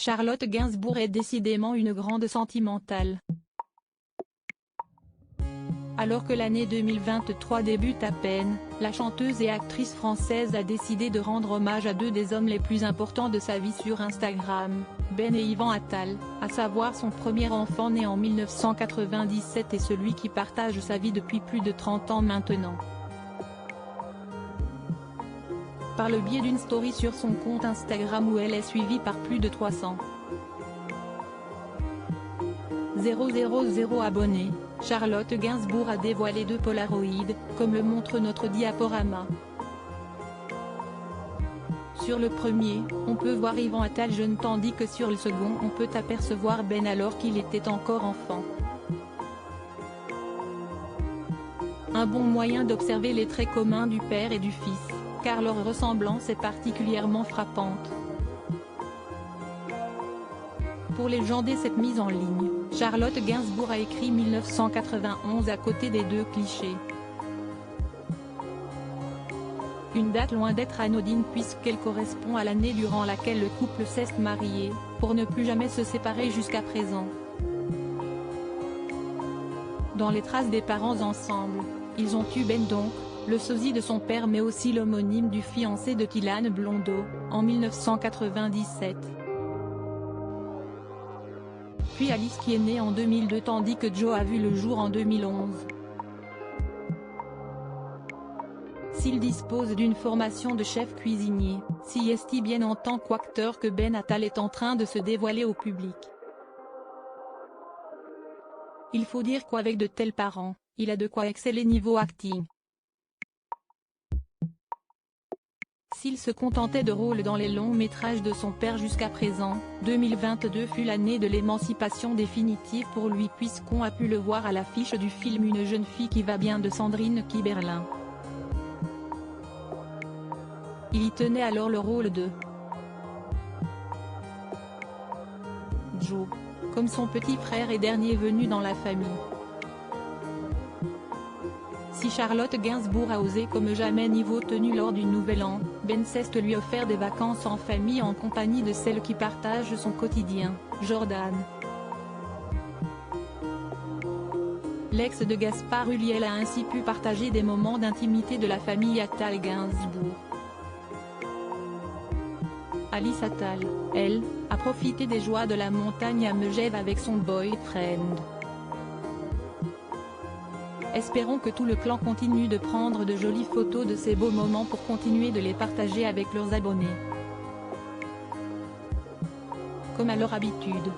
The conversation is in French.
Charlotte Gainsbourg est décidément une grande sentimentale. Alors que l'année 2023 débute à peine, la chanteuse et actrice française a décidé de rendre hommage à deux des hommes les plus importants de sa vie sur Instagram, Ben et Yvan Attal, à savoir son premier enfant né en 1997 et celui qui partage sa vie depuis plus de 30 ans maintenant. Par le biais d'une story sur son compte Instagram où elle est suivie par plus de 300 000 abonnés, Charlotte Gainsbourg a dévoilé deux Polaroids, comme le montre notre diaporama. Sur le premier, on peut voir Yvan Attal jeune tandis que sur le second on peut apercevoir Ben alors qu'il était encore enfant. Un bon moyen d'observer les traits communs du père et du fils, car leur ressemblance est particulièrement frappante. Pour légender cette mise en ligne, Charlotte Gainsbourg a écrit 1991 à côté des deux clichés. Une date loin d'être anodine puisqu'elle correspond à l'année durant laquelle le couple s'est marié, pour ne plus jamais se séparer jusqu'à présent. Dans les traces des parents ensemble, ils ont eu Ben donc, le sosie de son père mais aussi l'homonyme du fiancé de Tillane Blondeau, en 1997. Puis Alice qui est née en 2002 tandis que Joe a vu le jour en 2011. S'il dispose d'une formation de chef cuisinier, si est bien en tant qu'acteur que Ben Attal est en train de se dévoiler au public. Il faut dire qu'avec de tels parents, il a de quoi exceller niveau acting. S'il se contentait de rôles dans les longs métrages de son père jusqu'à présent, 2022 fut l'année de l'émancipation définitive pour lui puisqu'on a pu le voir à l'affiche du film Une jeune fille qui va bien de Sandrine Kiberlin. Il y tenait alors le rôle de Joe, comme son petit frère et dernier venu dans la famille. Si Charlotte Gainsbourg a osé comme jamais niveau tenue lors du Nouvel An, Ben s'est lui offert des vacances en famille en compagnie de celle qui partage son quotidien, Jordan. L'ex de Gaspard Ulliel a ainsi pu partager des moments d'intimité de la famille Attal Gainsbourg. Alice Attal, elle, a profité des joies de la montagne à Megève avec son boyfriend. Espérons que tout le clan continue de prendre de jolies photos de ces beaux moments pour continuer de les partager avec leurs abonnés. Comme à leur habitude.